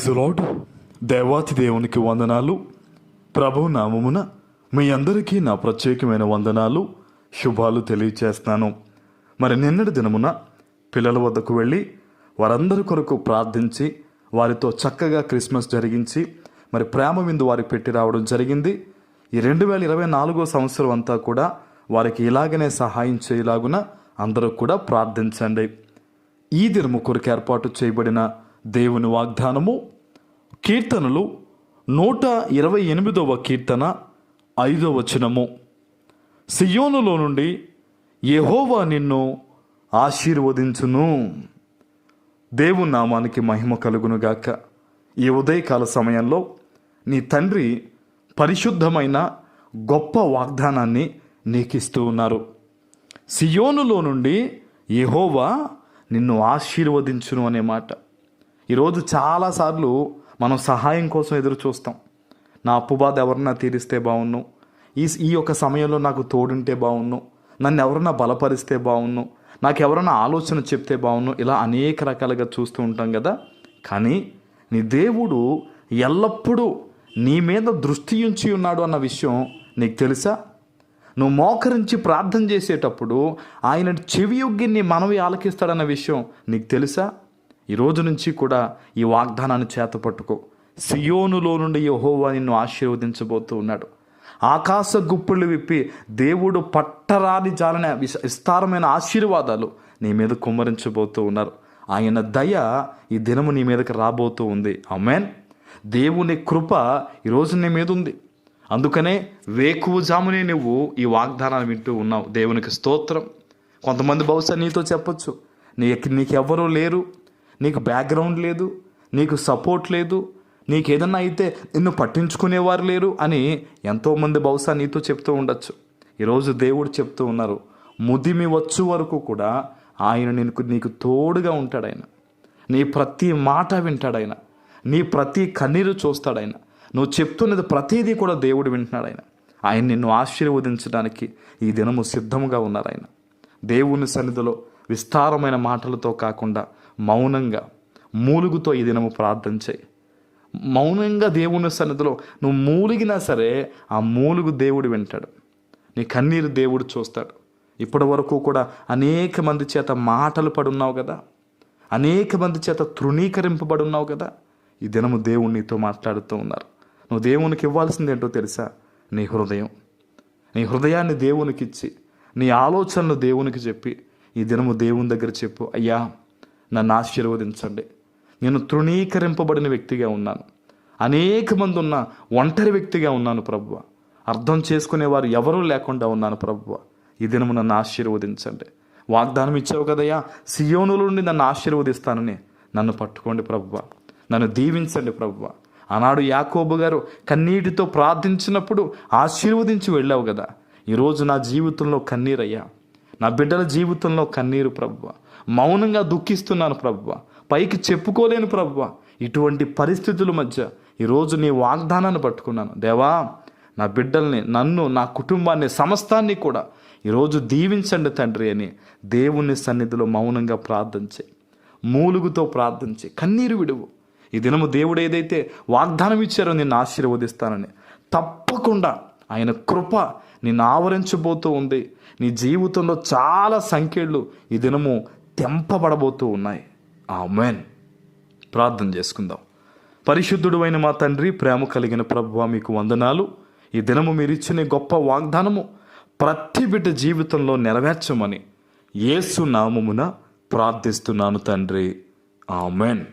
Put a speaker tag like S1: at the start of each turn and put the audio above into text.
S1: Praise lord. దేవాతి దేవునికి వందనాలు. ప్రభు నామమున మీ అందరికీ నా ప్రత్యేకమైన వందనాలు, శుభాలు తెలియచేస్తున్నాను. మరి నిన్నటి దినమున పిల్లల వద్దకు వెళ్ళి వారందరి కొరకు ప్రార్థించి వారితో చక్కగా క్రిస్మస్ జరిగించి మరి ప్రేమ విందు వారికి పెట్టి రావడం జరిగింది. ఈ 2024 సంవత్సరం అంతా కూడా వారికి ఇలాగనే సహాయం చేయలాగున అందరూ కూడా ప్రార్థించండి. ఈ దినము కొరకు ఏర్పాటు చేయబడిన దేవుని వాగ్దానము కీర్తనలు 128వ కీర్తన 5వ వచనము. సియోనులో నుండి యెహోవా నిన్ను ఆశీర్వదించును. దేవుని నామానికి మహిమ కలుగునుగాక. ఈ ఉదయకాల సమయంలో నీ తండ్రి పరిశుద్ధమైన గొప్ప వాగ్దానాన్ని నీకిస్తూ ఉన్నారు. సియోనులో నుండి యెహోవా నిన్ను ఆశీర్వదించును అనే మాట. ఈరోజు చాలాసార్లు మనం సహాయం కోసం ఎదురు చూస్తాం. నా అప్పు బాధ ఎవరన్నా తీరిస్తే బాగున్ను, ఈ యొక్క సమయంలో నాకు తోడుంటే బాగున్ను, నన్ను ఎవరన్నా బలపరిస్తే బాగున్ను, నాకు ఎవరన్నా ఆలోచన చెప్తే బాగున్ను, ఇలా అనేక రకాలుగా చూస్తూ ఉంటాం కదా. కానీ నీ దేవుడు ఎల్లప్పుడూ నీ మీద దృష్టి ఉంచి ఉన్నాడు అన్న విషయం నీకు తెలుసా? నువ్వు మోకరించి ప్రార్థన చేసేటప్పుడు ఆయన చెవియొగ్గి నీ మనవి ఆలకిస్తాడన్న విషయం నీకు తెలుసా? ఈ రోజు నుంచి కూడా ఈ వాగ్దానాన్ని చేతపట్టుకో. సియోనులో నుండి యెహోవా నిన్ను ఆశీర్వదించబోతూ ఉన్నాడు. ఆకాశ గుప్పులు విప్పి దేవుడు పట్టరాని జాలన విస్తారమైన ఆశీర్వాదాలు నీ మీద కుమ్మరించబోతూ ఉన్నారు. ఆయన దయ ఈ దినము నీ మీదకి రాబోతూ ఉంది. ఆమేన్. దేవుని కృప ఈరోజు నీ మీద ఉంది. అందుకనే వేకువజామునే నువ్వు ఈ వాగ్దానాన్ని వింటూ ఉన్నావు. దేవునికి స్తోత్రం. కొంతమంది బహుశా నీతో చెప్పొచ్చు, నీకెవ్వరూ లేరు, నీకు బ్యాక్గ్రౌండ్ లేదు, నీకు సపోర్ట్ లేదు, నీకు ఏదన్నా అయితే నిన్ను పట్టించుకునేవారు లేరు అని ఎంతోమంది బహుశా నీతో చెప్తూ ఉండొచ్చు. ఈరోజు దేవుడు చెప్తూ ఉన్నారు, ముదిమి వచ్చు వరకు కూడా ఆయన నీకు తోడుగా ఉంటాడాయన. నీ ప్రతి మాట వింటాడాయన, నీ ప్రతి కన్నీరు చూస్తాడాయన, నువ్వు చెప్తున్నది ప్రతిదీ కూడా దేవుడు వింటున్నాడు. ఆయన నిన్ను ఆశీర్వదించడానికి ఈ దినము సిద్ధముగా ఉన్నారు. ఆయన దేవుని సన్నిధిలో విస్తారమైన మాటలతో కాకుండా మౌనంగా మూలుగుతో ఈ దినము ప్రార్థన చేయి. మౌనంగా దేవుని సన్నిధిలో నువ్వు మూలిగినా సరే ఆ మూలుగు దేవుడు వింటాడు, నీ కన్నీరు దేవుడు చూస్తాడు. ఇప్పటి వరకు కూడా అనేక మంది చేత మాటలు పడున్నావు కదా, అనేక మంది చేత తృణీకరింపబడి ఉన్నావు కదా. ఈ దినము దేవుడు నీతో మాట్లాడుతూ ఉన్నారు. నువ్వు దేవునికి ఇవ్వాల్సింది ఏంటో తెలుసా? నీ హృదయం. నీ హృదయాన్ని దేవునికి ఇచ్చి నీ ఆలోచనలు దేవునికి చెప్పి ఈ దినము దేవుని దగ్గర చెప్పు, అయ్యా నన్ను ఆశీర్వదించండి. నేను తృణీకరింపబడిన వ్యక్తిగా ఉన్నాను, అనేక మంది ఉన్న ఒంటరి వ్యక్తిగా ఉన్నాను ప్రభువ, అర్థం చేసుకునేవారు ఎవరూ లేకుండా ఉన్నాను ప్రభువ. ఈ దినము నన్ను ఆశీర్వదించండి. వాగ్దానం ఇచ్చావు కదయ్యా, సియోనుల నుండి నన్ను ఆశీర్వదిస్తానని. నన్ను పట్టుకోండి ప్రభువ, నన్ను దీవించండి ప్రభువ. ఆనాడు యాకోబు గారు కన్నీటితో ప్రార్థించినప్పుడు ఆశీర్వదించి వెళ్ళావు కదా. ఈరోజు నా జీవితంలో కన్నీరయ్యా, నా బిడ్డల జీవితంలో కన్నీరు ప్రభువ. మౌనంగా దుఃఖిస్తున్నాను ప్రభువ, పైకి చెప్పుకోలేను ప్రభువ. ఇటువంటి పరిస్థితుల మధ్య ఈరోజు నీ వాగ్దానాన్ని పట్టుకున్నాను. దేవా, నా బిడ్డల్ని, నన్ను, నా కుటుంబాన్ని, సమస్తాన్ని కూడా ఈరోజు దీవించండి తండ్రి అని దేవుని సన్నిధిలో మౌనంగా ప్రార్థించి, మూలుగుతో ప్రార్థించి కన్నీరు విడువు. ఈ దినము దేవుడు ఏదైతే వాగ్దానం ఇచ్చారో నిన్ను ఆశీర్వదిస్తానని, తప్పకుండా ఆయన కృప నిన్ను ఆవరించబోతూ ఉంది. నీ జీవితంలో చాలా సంఖ్యలు ఈ దినము తెంపబడబోతూ ఉన్నాయి. ఆమేన్. ప్రార్థన చేసుకుందాం. పరిశుద్ధుడు అయిన మా తండ్రి, ప్రేమ కలిగిన ప్రభువా, మీకు వందనాలు. ఈ దినము మీరు ఇచ్చిన గొప్ప వాగ్దానము ప్రతి బిడ్డ జీవితంలో నెరవేర్చమని యేసు నామమున ప్రార్థిస్తున్నాను తండ్రి. ఆమేన్.